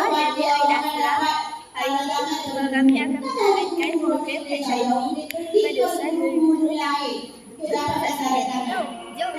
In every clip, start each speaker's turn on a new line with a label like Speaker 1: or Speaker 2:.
Speaker 1: semua, dari Aidafla. Hari ini kami akan menggunakan program HIV pada usia 2020. Kita saksikan. Jom.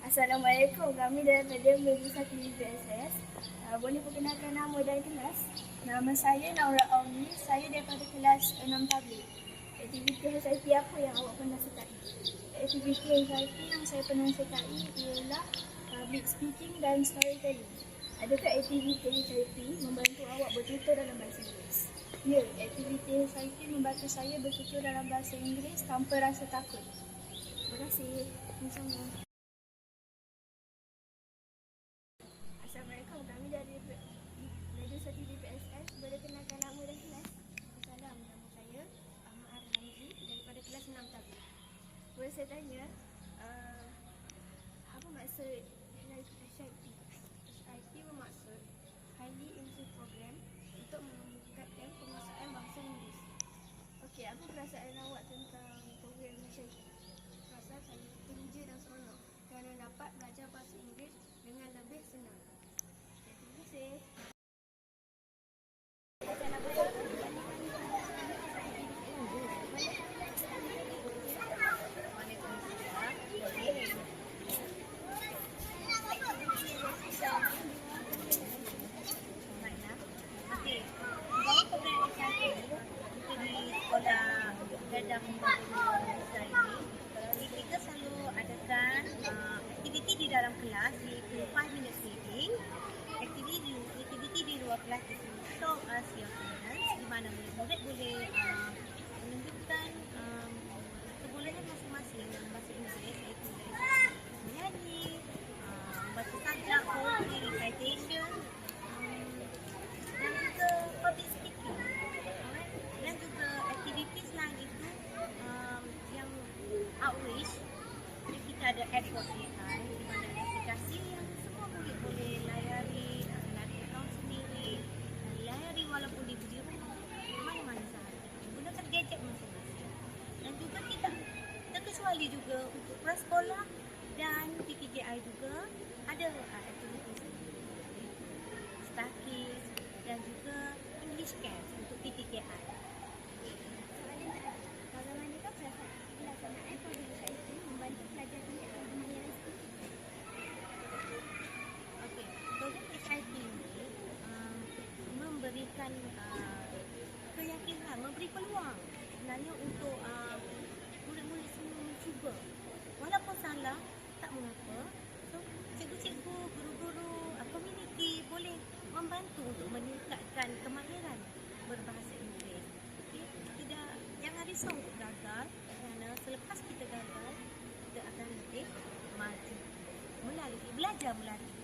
Speaker 1: Assalamualaikum, kami daripada Negeri Satu BSS. Boleh perkenalkan nama dan kelas? Nama saya Naura Auni, saya daripada kelas 6 tablik. Aktiviti HIV apa yang awak pernah sertai? Aktiviti HIV yang saya pernah sertai ialah public speaking dan storytelling. Adakah aktiviti HIV membantu awak bertutur dalam bahasa Inggeris? Ya, aktiviti HIV membantu saya bertutur dalam bahasa Inggeris tanpa rasa takut. Terima kasih. Sama-sama. Assalamualaikum, kami dari Negeri Satu BSS. Boleh kenalkan nama dan kelas?
Speaker 2: Assalamualaikum, nama saya Ahmad Arhamzi daripada kelas 6 tablik.
Speaker 1: Boleh saya tanya, apa maksud HIP?
Speaker 2: HIP bermaksud Highly Inclusive Program untuk meningkatkan penguasaan bahasa Inggeris.
Speaker 1: Okey, apa perasaan awak tentang program HIP?
Speaker 2: Rasa saya teruja dan seronok kerana dapat belajar bahasa Inggeris dengan lebih senang.
Speaker 1: Terima kasih.
Speaker 3: Kita selalu adakan aktiviti di dalam kelas iaitu 5 minutes reading, aktiviti di luar kelas iaitu show us your confidence, di mana murid-murid boleh menunjukkan kebolehan masing-masing dalam bahasa Inggeris iaitu menyanyi, membaca sajak, poetry, recitation dan juga public speaking. Dan juga aktiviti lain itu yang outreach. Kita ada AdWords AI di mana aplikasi yang semua murid boleh layari, layari akaun sendiri, layari walaupun di rumah, mana-mana sahaja, gunakan gadget masing-masing. Dan juga kita terkecuali juga untuk prasekolah dan PTJI juga ada aktiviti Stakis dan juga English Camp untuk PTJI.
Speaker 2: Bagaimanakah perasaan pelaksanaan program HIP membantu pelajar tingkatkan kemahiran speaking?
Speaker 3: Okey, program HIP ini memberikan keyakinan, memberi peluang sebenarnya untuk murid-murid semua mencuba. Walaupun salah, tak mengapa. So, cikgu-cikgu, guru-guru, komuniti boleh membantu untuk meningkatkan kemahiran berbahasa Inggeris. Okay? Jangan risau untuk gagal kerana selepas kita gagal, kita akan lebih maju belajar melalui